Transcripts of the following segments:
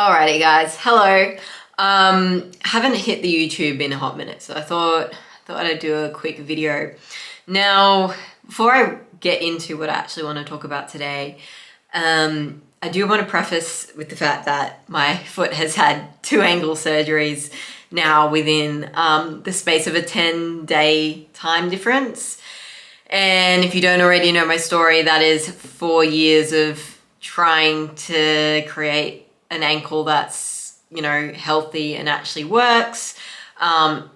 Alrighty guys, hello. Haven't hit the YouTube in a hot minute, so I thought I'd do a quick video. Now, before I get into what I actually want to talk about today, I do want to preface with the fact that my foot has had 2 ankle surgeries now within the space of a 10-day time difference. And if you don't already know my story, that is 4 years of trying to create an ankle that's, healthy and actually works. The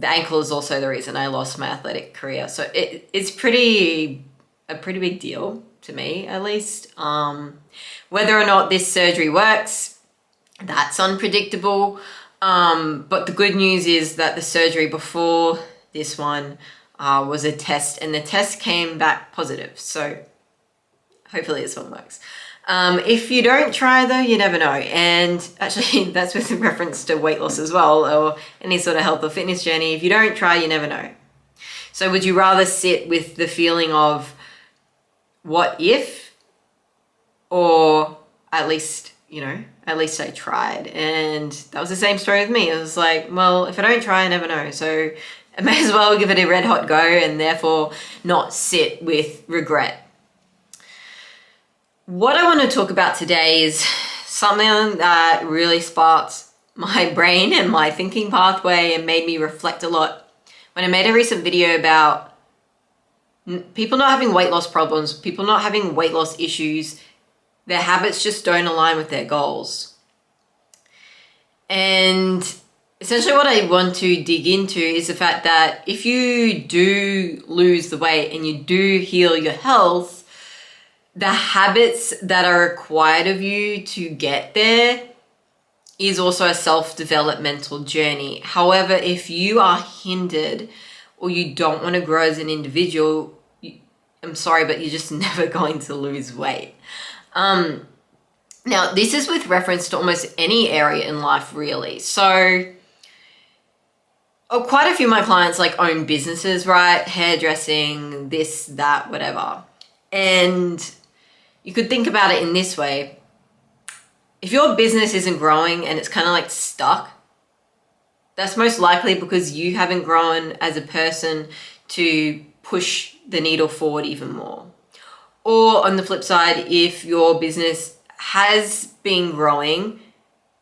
ankle is also the reason I lost my athletic career. So it's a pretty big deal to me, at least. Whether or not this surgery works, that's unpredictable. But the good news is that the surgery before this one was a test, and the test came back positive. So hopefully this one works. If you don't try though, you never know. And actually that's with reference to weight loss as well, or any sort of health or fitness journey. If you don't try, you never know. So would you rather sit with the feeling of what if, or at least I tried? And that was the same story with me. It was like, well, if I don't try, I never know. So I may as well give it a red hot go and therefore not sit with regret. What I want to talk about today is something that really sparked my brain and my thinking pathway and made me reflect a lot. When I made a recent video about people not having weight loss problems, people not having weight loss issues, their habits just don't align with their goals. And essentially what I want to dig into is the fact that if you do lose the weight and you do heal your health, the habits that are required of you to get there is also a self-developmental journey. However, if you are hindered or you don't want to grow as an individual, I'm sorry, but you're just never going to lose weight. Now, this is with reference to almost any area in life, really. So, quite a few of my clients own businesses, right? Hairdressing, this, that, whatever. And you could think about it in this way. If your business isn't growing and it's kind of stuck, that's most likely because you haven't grown as a person to push the needle forward even more. Or on the flip side, if your business has been growing,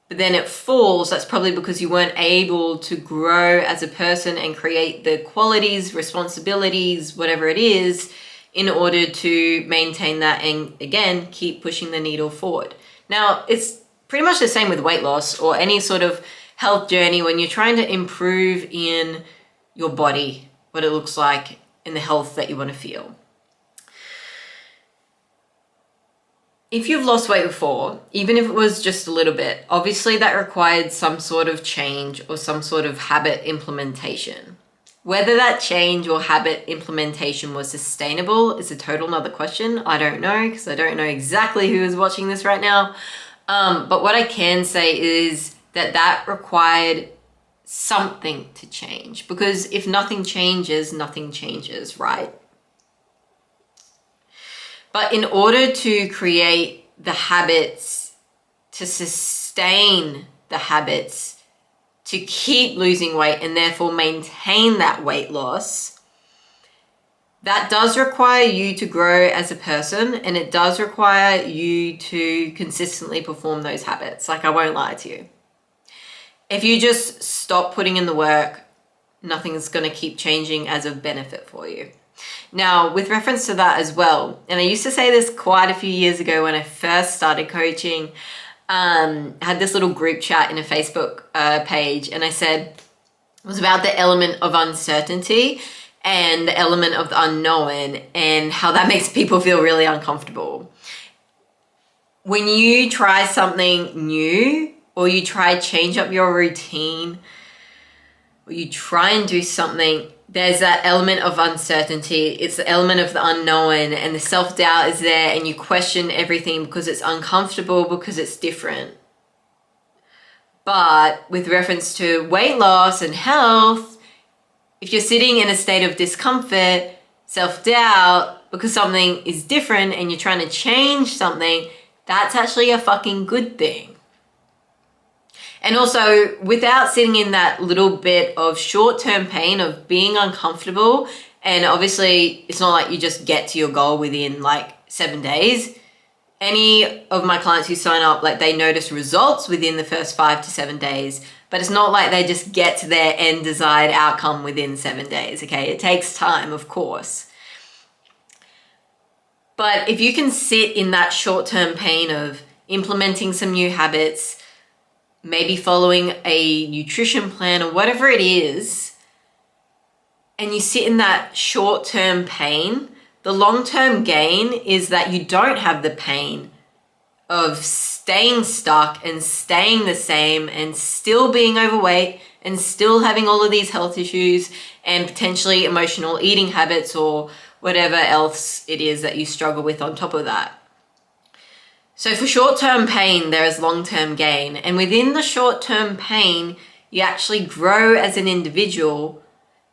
but then it falls, that's probably because you weren't able to grow as a person and create the qualities, responsibilities, whatever it is, in order to maintain that and, again, keep pushing the needle forward. Now, it's pretty much the same with weight loss or any sort of health journey when you're trying to improve in your body, what it looks like, and the health that you want to feel. If you've lost weight before, even if it was just a little bit, obviously that required some sort of change or some sort of habit implementation. Whether that change or habit implementation was sustainable is a total another question. I don't know, because I don't know exactly who is watching this right now. But what I can say is that required something to change, because if nothing changes, right? But in order to create the habits, to sustain the habits, to keep losing weight and therefore maintain that weight loss, that does require you to grow as a person, and it does require you to consistently perform those habits. I won't lie to you. If you just stop putting in the work, nothing's going to keep changing as of benefit for you. Now, with reference to that as well, and I used to say this quite a few years ago when I first started coaching, I had this little group chat in a Facebook page, and I said it was about the element of uncertainty and the element of the unknown and how that makes people feel really uncomfortable. When you try something new, or you try change up your routine, or you try and do something, there's that element of uncertainty. It's the element of the unknown, and the self-doubt is there, and you question everything because it's uncomfortable, because it's different. But with reference to weight loss and health, if you're sitting in a state of discomfort, self-doubt, because something is different and you're trying to change something, that's actually a fucking good thing. And also, without sitting in that little bit of short-term pain of being uncomfortable, and obviously it's not like you just get to your goal within like 7 days. Any of my clients who sign up, like they notice results within the first 5 to 7 days, but it's not like they just get to their end desired outcome within 7 days, okay? It takes time, of course. But if you can sit in that short-term pain of implementing some new habits, maybe following a nutrition plan or whatever it is, and you sit in that short-term pain, the long-term gain is that you don't have the pain of staying stuck and staying the same and still being overweight and still having all of these health issues and potentially emotional eating habits or whatever else it is that you struggle with on top of that. So for short-term pain, there is long-term gain. And within the short-term pain, you actually grow as an individual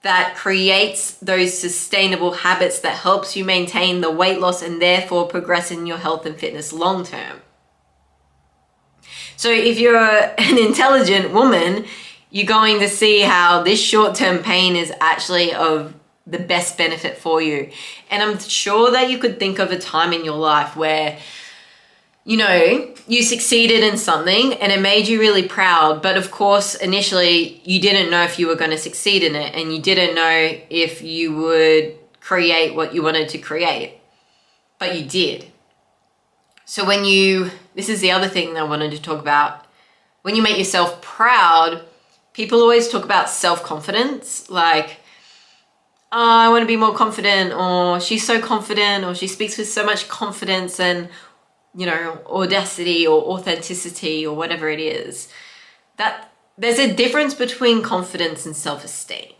that creates those sustainable habits that helps you maintain the weight loss and therefore progress in your health and fitness long-term. So if you're an intelligent woman, you're going to see how this short-term pain is actually of the best benefit for you. And I'm sure that you could think of a time in your life where, you know, you succeeded in something and it made you really proud. But of course, initially you didn't know if you were going to succeed in it and you didn't know if you would create what you wanted to create, but you did. So this is the other thing that I wanted to talk about. When you make yourself proud, people always talk about self-confidence, like, oh, I want to be more confident, or she's so confident, or she speaks with so much confidence and, you know, audacity or authenticity or whatever it is. That there's a difference between confidence and self-esteem.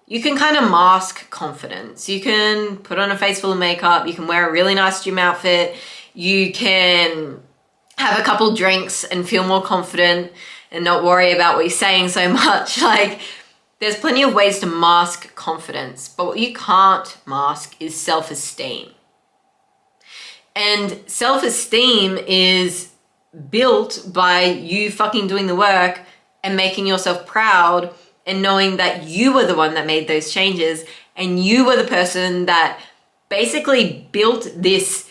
You can kind of mask confidence. You can put on a face full of makeup. You can wear a really nice gym outfit. You can have a couple drinks and feel more confident and not worry about what you're saying so much. Like, there's plenty of ways to mask confidence, but what you can't mask is self-esteem. And self-esteem is built by you fucking doing the work and making yourself proud and knowing that you were the one that made those changes and you were the person that basically built this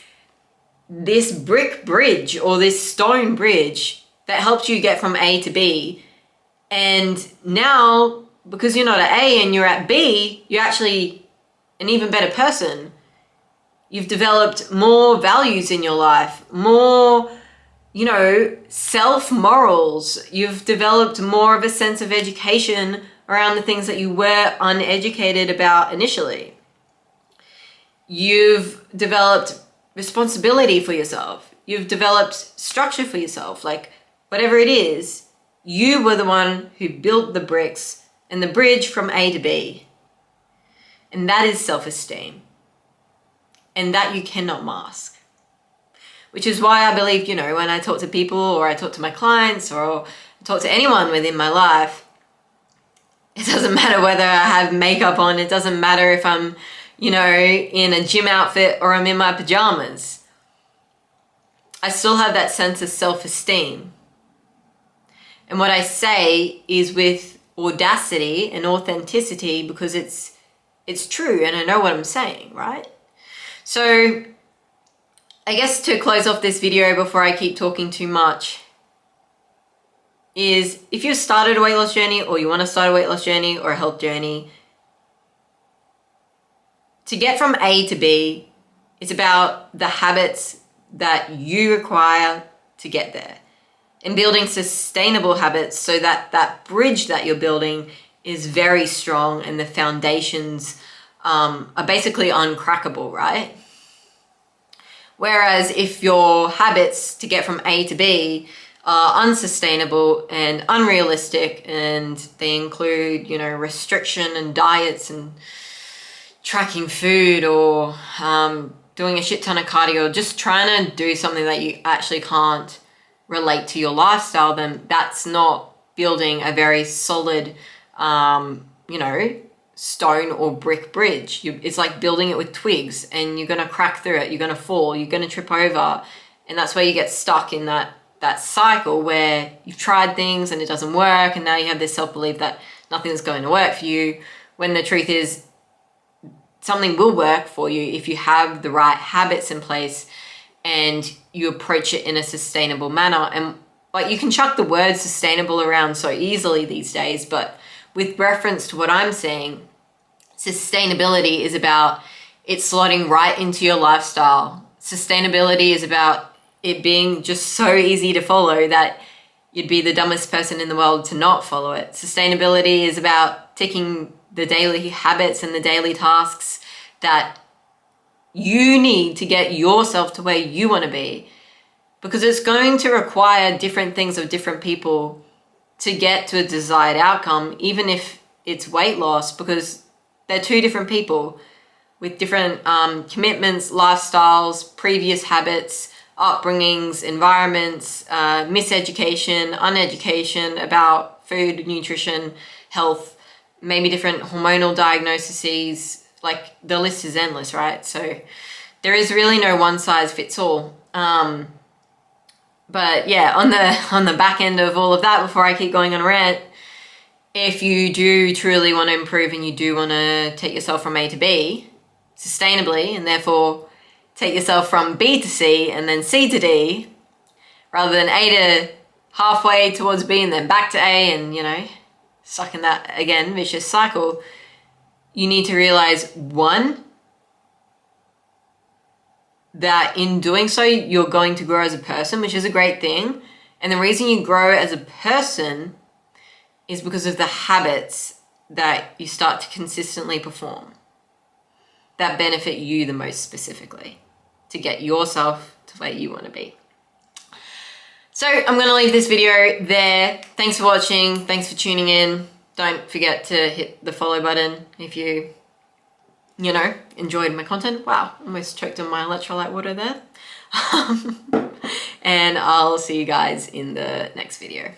brick bridge or this stone bridge that helped you get from A to B. And now, because you're not at A and you're at B, you're actually an even better person. You've developed more values in your life, more, you know, self-morals. You've developed more of a sense of education around the things that you were uneducated about initially. You've developed responsibility for yourself. You've developed structure for yourself. Like, whatever it is, you were the one who built the bricks and the bridge from A to B. And that is self-esteem. And that you cannot mask. Which is why I believe, you know, when I talk to people or I talk to my clients or I talk to anyone within my life, it doesn't matter whether I have makeup on, it doesn't matter if I'm, you know, in a gym outfit or I'm in my pajamas. I still have that sense of self-esteem. And what I say is with audacity and authenticity because it's true and I know what I'm saying, right? So I guess to close off this video before I keep talking too much is if you've started a weight loss journey or you want to start a weight loss journey or a health journey, to get from A to B, it's about the habits that you require to get there and building sustainable habits so that that bridge that you're building is very strong and the foundations are basically uncrackable, right? Whereas if your habits to get from A to B are unsustainable and unrealistic and they include, you know, restriction and diets and tracking food or doing a shit ton of cardio, just trying to do something that you actually can't relate to your lifestyle, then that's not building a very solid, you know, stone or brick bridge. It's like building it with twigs and you're going to crack through it. You're going to fall, you're going to trip over. And that's where you get stuck in that that cycle where you've tried things and it doesn't work, and now you have this self-belief that nothing's going to work for you, when the truth is something will work for you if you have the right habits in place and you approach it in a sustainable manner. And like, you can chuck the word sustainable around so easily these days, but with reference to what I'm saying, sustainability is about it slotting right into your lifestyle. Sustainability is about it being just so easy to follow that you'd be the dumbest person in the world to not follow it. Sustainability is about taking the daily habits and the daily tasks that you need to get yourself to where you want to be, because it's going to require different things of different people to get to a desired outcome, even if it's weight loss, because they're two different people with different commitments, lifestyles, previous habits, upbringings, environments, miseducation, uneducation about food, nutrition, health, maybe different hormonal diagnoses. Like, the list is endless, right? So there is really no one size fits all. But yeah, on the back end of all of that, before I keep going on a rant, if you do truly want to improve and you do want to take yourself from A to B sustainably, and therefore take yourself from B to C and then C to D, rather than A to halfway towards B and then back to A and, you know, stuck in that, again, vicious cycle, you need to realize, one, that in doing so, you're going to grow as a person, which is a great thing. And the reason you grow as a person is because of the habits that you start to consistently perform that benefit you the most specifically to get yourself to where you want to be. So I'm going to leave this video there. Thanks for watching. Thanks for tuning in. Don't forget to hit the follow button if you enjoyed my content. Wow, almost choked on my electrolyte water there. And I'll see you guys in the next video.